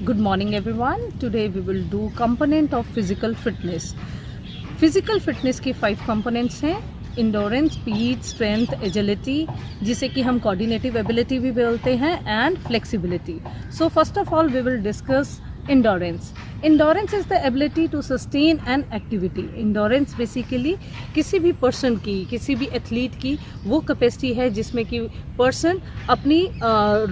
Good morning everyone. Today we will do component of physical fitness. Physical fitness की 5 components हैं: endurance, speed, strength, agility, जिसे कि हम coordinative ability भी बोलते हैं, and flexibility. So first of all we will discuss endurance. Endurance is the ability to sustain an activity. Endurance basically किसी भी पर्सन की, किसी भी एथलीट की वो कैपेसिटी है जिसमें कि पर्सन अपनी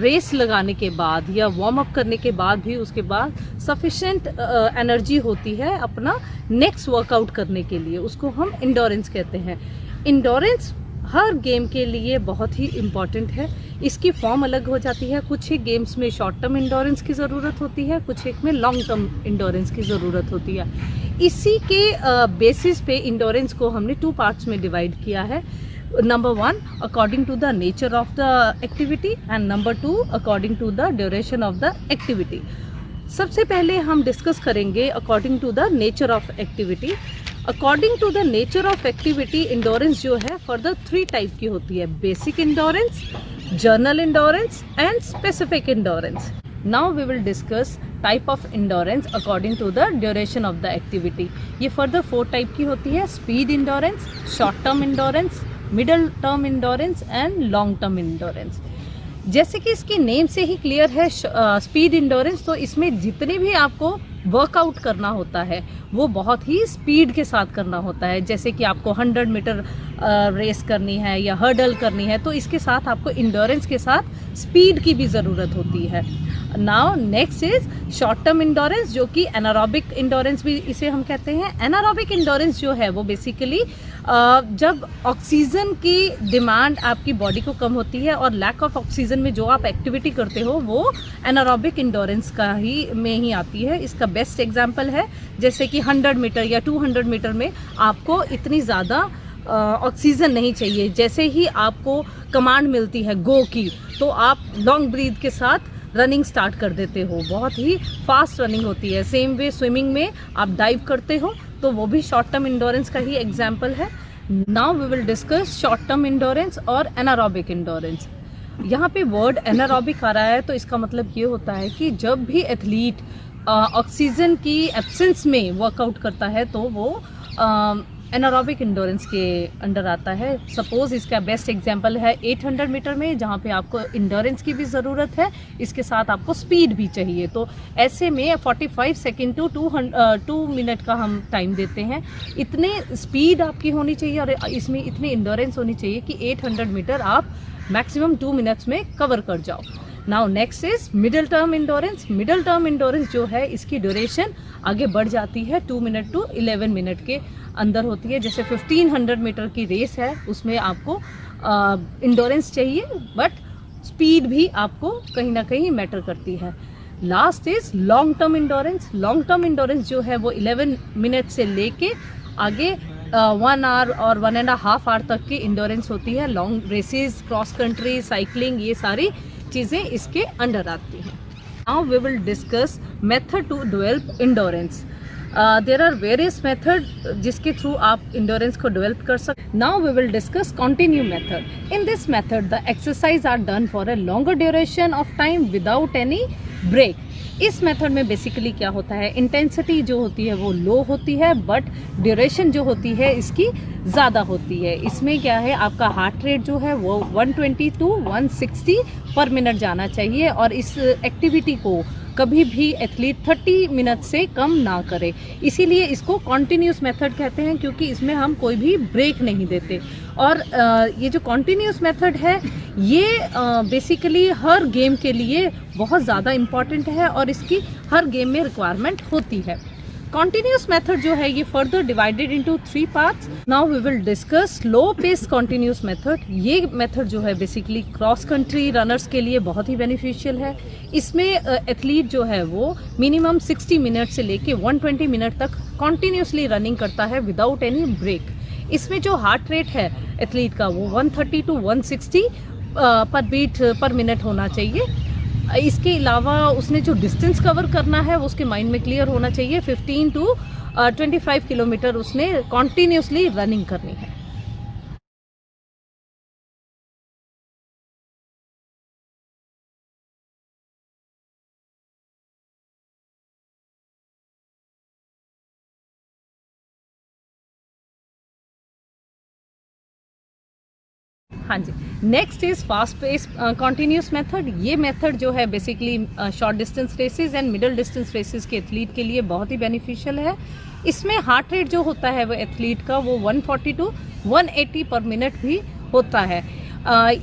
रेस लगाने के बाद या वार्म अप करने के बाद भी उसके बाद सफिशेंट एनर्जी होती है अपना नेक्स्ट वर्कआउट करने के लिए. उसको हम इंडोरेंस कहते हैं. इंडोरेंस हर गेम के लिए बहुत ही इम्पॉर्टेंट है. इसकी फॉर्म अलग हो जाती है. कुछ ही गेम्स में शॉर्ट टर्म इंडोरेंस की ज़रूरत होती है, कुछ एक में लॉन्ग टर्म इंडोरेंस की ज़रूरत होती है. इसी के बेसिस पे इंडोरेंस को हमने 2 पार्ट्स में डिवाइड किया है. Number 1 according to the nature of the activity, and number 2 according to the duration of the activity. सबसे पहले हम डिस्कस करेंगे according to the nature of activity. According to the nature of activity endurance जो है further 3 type की होती है: basic endurance, general endurance and specific endurance. Now we will discuss type of endurance according to the duration of the activity. ये further 4 type की होती है: speed endurance, short term endurance, middle term endurance and long term endurance. जैसे कि इसकी name से ही clear है speed endurance, तो इसमें जितने भी आपको वर्कआउट करना होता है वो बहुत ही स्पीड के साथ करना होता है. जैसे कि आपको 100 मीटर रेस करनी है या हर्डल करनी है, तो इसके साथ आपको इंडोरेंस के साथ स्पीड की भी ज़रूरत होती है. Now next is short term endurance, जो कि एनारोबिक इंडोरेंस भी इसे हम कहते हैं. एनारोबिक इंडोरेंस जो है वो बेसिकली जब ऑक्सीजन की डिमांड आपकी बॉडी को कम होती है और लैक ऑफ ऑक्सीजन में जो आप एक्टिविटी करते हो वो एनारोबिक इंडोरेंस का ही में ही आती है. इसका बेस्ट एग्जांपल है जैसे कि 100 मीटर या 200 मीटर में आपको इतनी ज़्यादा ऑक्सीजन नहीं चाहिए. जैसे ही आपको कमांड मिलती है गो की, तो आप लॉन्ग ब्रीथ के साथ रनिंग स्टार्ट कर देते हो. बहुत ही फास्ट रनिंग होती है. सेम वे स्विमिंग में आप डाइव करते हो, तो वो भी शॉर्ट टर्म इंडोरेंस का ही एग्जाम्पल है. Now we will discuss short term endurance और एनारोबिक इंडोरेंस. यहाँ पे वर्ड एनारोबिक आ रहा है, तो इसका मतलब ये होता है कि जब भी एथलीट ऑक्सीजन की एब्सेंस में वर्कआउट करता है तो वो एनारोबिक इंडोरेंस के अंडर आता है. सपोज इसका बेस्ट एग्जांपल है 800 मीटर में, जहाँ पे आपको इंडोरेंस की भी ज़रूरत है, इसके साथ आपको स्पीड भी चाहिए. तो ऐसे में 45 सेकेंड टू 2 मिनट का हम टाइम देते हैं. इतने स्पीड आपकी होनी चाहिए और इसमें इतनी इंडोरेंस होनी चाहिए कि 800 मीटर आप मैक्सिमम 2 मिनट्स में कवर कर जाओ. Now next is middle term endurance. Middle term endurance जो है इसकी ड्यूरेशन आगे बढ़ जाती है 2 मिनट टू 11 मिनट के अंदर होती है. जैसे 1500 मीटर की रेस है, उसमें आपको इंडोरेंस चाहिए, बट स्पीड भी आपको कहीं ना कहीं मैटर करती है. Last is long term endurance. Long term endurance जो है वो 11 मिनट से लेके आगे 1 आवर और 1.5 आवर तक की इंडोरेंस होती है. Long races, cross country, cycling, ये सारी चीज़ें इसके अंडर आती हैं. Now we will discuss method to develop endurance. There are various method जिसके थ्रू आप इंडोरेंस को डेवलप कर सकते. Now we will discuss continue method. In this method the exercise are done for a longer duration of time without any break. इस method में basically क्या होता है, इंटेंसिटी जो होती है वो लो होती है, बट ड्यूरेशन जो होती है इसकी ज़्यादा होती है. इसमें क्या है, आपका हार्ट रेट जो है वो 120 टू 160 पर मिनट जाना चाहिए, और इस एक्टिविटी को कभी भी एथलीट 30 मिनट से कम ना करे. इसीलिए इसको कॉन्टिन्यूस मेथड कहते हैं, क्योंकि इसमें हम कोई भी ब्रेक नहीं देते. और ये जो कॉन्टिन्यूस मेथड है ये बेसिकली हर गेम के लिए बहुत ज़्यादा इम्पॉर्टेंट है और इसकी हर गेम में रिक्वायरमेंट होती है. कॉन्टिन्यूस मेथड जो है ये further divided into 3 parts. Now we will discuss slow pace continuous method. ये मेथड जो है बेसिकली क्रॉस कंट्री रनर्स के लिए बहुत ही बेनिफिशियल है. इसमें एथलीट जो है वो मिनिमम 60 मिनट से लेके 120 मिनट तक कॉन्टिन्यूसली रनिंग करता है विदाउट एनी ब्रेक. इसमें जो हार्ट रेट है एथलीट का वो 130 टू 160 पर बीट पर मिनट होना चाहिए. इसके अलावा उसने जो डिस्टेंस कवर करना है वो उसके माइंड में क्लियर होना चाहिए. 15 टू 25 किलोमीटर उसने कॉन्टिन्यूसली रनिंग करनी है. हाँ जी, next is fast pace continuous method. ये मेथड जो है basically short distance races and middle distance races के एथलीट के लिए बहुत ही बेनिफिशियल है। इसमें हार्ट रेट जो होता है वो एथलीट का वो 140 टू 180 पर मिनट भी होता है।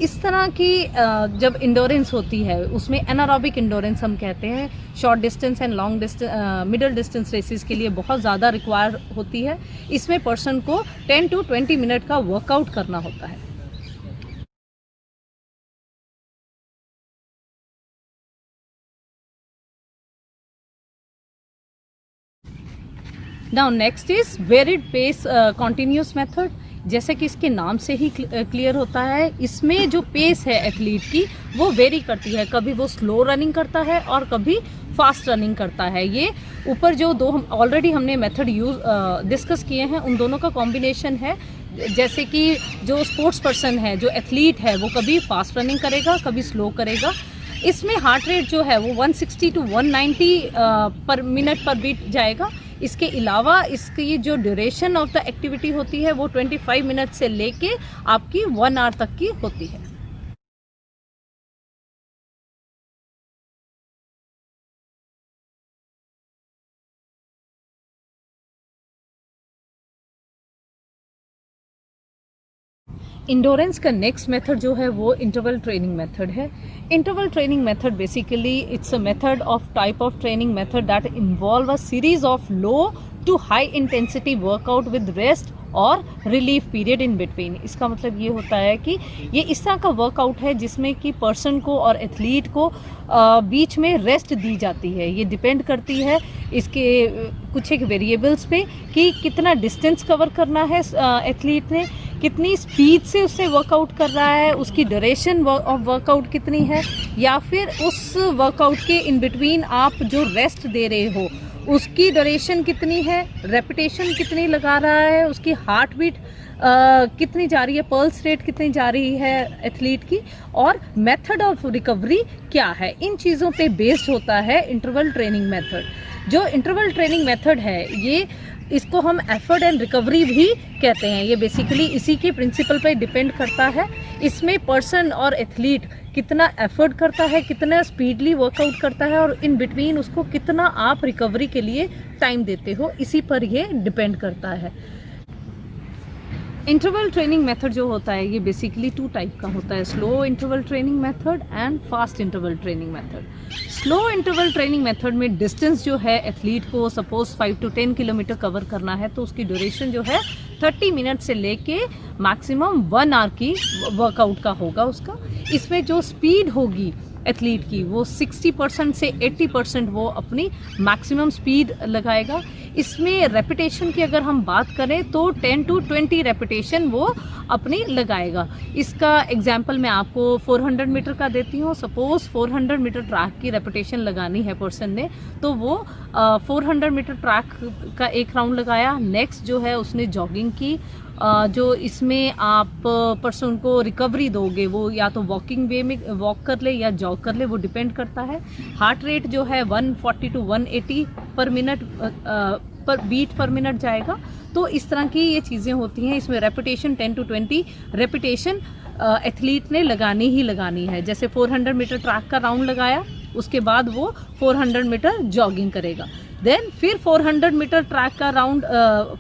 इस तरह की जब इंडोरेंस होती है उसमें एनारोबिक इंडोरेंस हम कहते हैं, short distance and long distance middle distance races के लिए बहुत ज़्यादा रिक्वायर होती है। इसमें पर्सन को 10 टू 20 मिनट का वर्कआउट करना होता है। Now next is varied pace continuous method. जैसे कि इसके नाम से ही क्लियर होता है, इसमें जो पेस है एथलीट की वो वेरी करती है। कभी वो स्लो रनिंग करता है और कभी फास्ट रनिंग करता है। ये ऊपर जो दो हम ऑलरेडी हमने मेथड डिस्कस किए हैं उन दोनों का कॉम्बिनेशन है। जैसे कि जो स्पोर्ट्स पर्सन है, जो एथलीट है, वो कभी फास्ट रनिंग करेगा, कभी स्लो करेगा। इसमें हार्ट रेट जो है वो 160 टू 190 पर मिनट पर बीट जाएगा। इसके अलावा इसकी जो ड्यूरेशन ऑफ द एक्टिविटी होती है वो 25 मिनट से लेके आपकी 1 आवर तक की होती है। इंडोरेंस का नेक्स्ट मेथड जो है वो इंटरवल ट्रेनिंग मेथड है। Interval training method basically it's a method of type of training method that involve a series of low to high intensity workout with rest और रिलीफ पीरियड इन बिटवीन। इसका मतलब ये होता है कि ये इस तरह का वर्कआउट है जिसमें कि पर्सन को और एथलीट को बीच में रेस्ट दी जाती है। ये डिपेंड करती है इसके कुछ एक वेरिएबल्स पे कि कितना डिस्टेंस कवर करना है एथलीट ने, कितनी स्पीड से उससे वर्कआउट कर रहा है, उसकी ड्यूरेशन ऑफ वर्कआउट कितनी है, या फिर उस वर्कआउट के इन बिटवीन आप जो रेस्ट दे रहे हो उसकी ड्यूरेशन कितनी है, रेपिटेशन कितनी लगा रहा है, उसकी हार्ट बीट कितनी जा रही है, पल्स रेट कितनी जा रही है एथलीट की, और मेथड ऑफ रिकवरी क्या है। इन चीज़ों पे बेस्ड होता है इंटरवल ट्रेनिंग मेथड। जो इंटरवल ट्रेनिंग मेथड है ये इसको हम एफर्ट एंड रिकवरी भी कहते हैं। ये बेसिकली इसी के प्रिंसिपल पे डिपेंड करता है। इसमें पर्सन और एथलीट कितना एफर्ट करता है, कितना स्पीडली वर्कआउट करता है और इन बिटवीन उसको कितना आप रिकवरी के लिए टाइम देते हो, इसी पर ये डिपेंड करता है। इंटरवल ट्रेनिंग मेथड जो होता है ये बेसिकली 2 टाइप का होता है, slow interval training method and fast interval training method. Slow interval training method में डिस्टेंस जो है एथलीट को सपोज 5 टू 10 किलोमीटर कवर करना है तो उसकी ड्यूरेशन जो है 30 मिनट से लेके मैक्सिमम 1 आवर की वर्कआउट का होगा उसका। इसमें जो स्पीड होगी एथलीट की वो 60% से 80% वो अपनी मैक्सिमम स्पीड लगाएगा। इसमें रेपिटेशन की अगर हम बात करें तो 10 टू 20 रेपिटेशन वो अपनी लगाएगा। इसका एग्जांपल मैं आपको 400 मीटर का देती हूँ। सपोज 400 मीटर ट्रैक की रेपिटेशन लगानी है पर्सन ने, तो वो 400 मीटर ट्रैक का एक राउंड लगाया। नेक्स्ट जो है उसने जॉगिंग की। जो इसमें आप पर्सन को रिकवरी दोगे वो या तो वॉकिंग वे में वॉक कर ले या जॉग कर ले, वो डिपेंड करता है। हार्ट रेट जो है 140 टू 180 पर मिनट पर बीट पर मिनट जाएगा। तो इस तरह की ये चीज़ें होती हैं। इसमें रेपिटेशन 10 टू 20 रेपिटेशन एथलीट ने लगानी ही लगानी है। जैसे 400 मीटर ट्रैक का राउंड लगाया, उसके बाद वो 400 मीटर जॉगिंग करेगा, देन फिर 400 मीटर ट्रैक का राउंड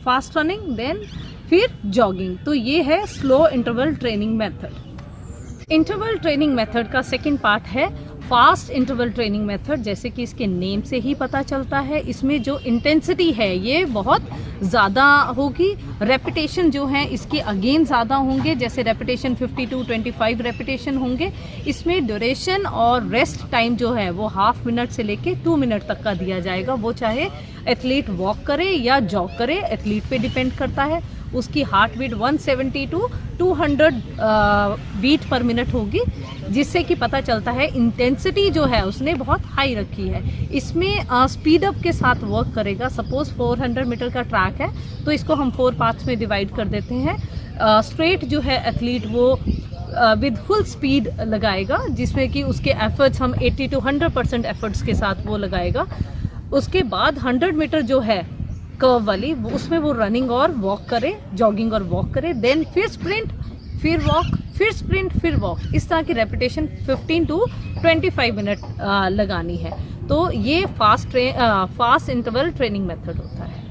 फास्ट रनिंग, देन फिर जॉगिंग। तो ये है slow interval training method. Interval training method का सेकंड पार्ट है फास्ट इंटरवल ट्रेनिंग मेथड। जैसे कि इसके नेम से ही पता चलता है, इसमें जो इंटेंसिटी है ये बहुत ज़्यादा होगी। रेपिटेशन जो है इसके अगेन ज़्यादा होंगे, जैसे रेपिटेशन 50 टू 25 रेपिटेशन होंगे। इसमें ड्यूरेशन और रेस्ट टाइम जो है वो हाफ मिनट से लेके 2 मिनट तक का दिया जाएगा। वो चाहे एथलीट वॉक करे या जॉग करे, एथलीट पे डिपेंड करता है। उसकी heart beat 170 to 200 beat per minute होगी, जिससे कि पता चलता है इंटेंसिटी जो है उसने बहुत हाई रखी है। इसमें स्पीड अप के साथ वर्क करेगा। सपोज 400 मीटर का ट्रैक है तो इसको हम 4 पार्ट्स में डिवाइड कर देते हैं। स्ट्रेट जो है एथलीट वो विद फुल स्पीड लगाएगा, जिसमें कि उसके एफर्ट्स हम 80 टू 100% एफर्ट्स के साथ वो लगाएगा। उसके बाद 100 मीटर जो है कर्व वाली उसमें वो रनिंग और वॉक करे, जॉगिंग और वॉक करे, देन फिर स्प्रिंट, फिर वॉक, फिर स्प्रिंट, फिर वॉक, इस तरह की रेपिटेशन 15 to 25 मिनट लगानी है। तो ये फास्ट इंटरवल ट्रेनिंग मेथड होता है।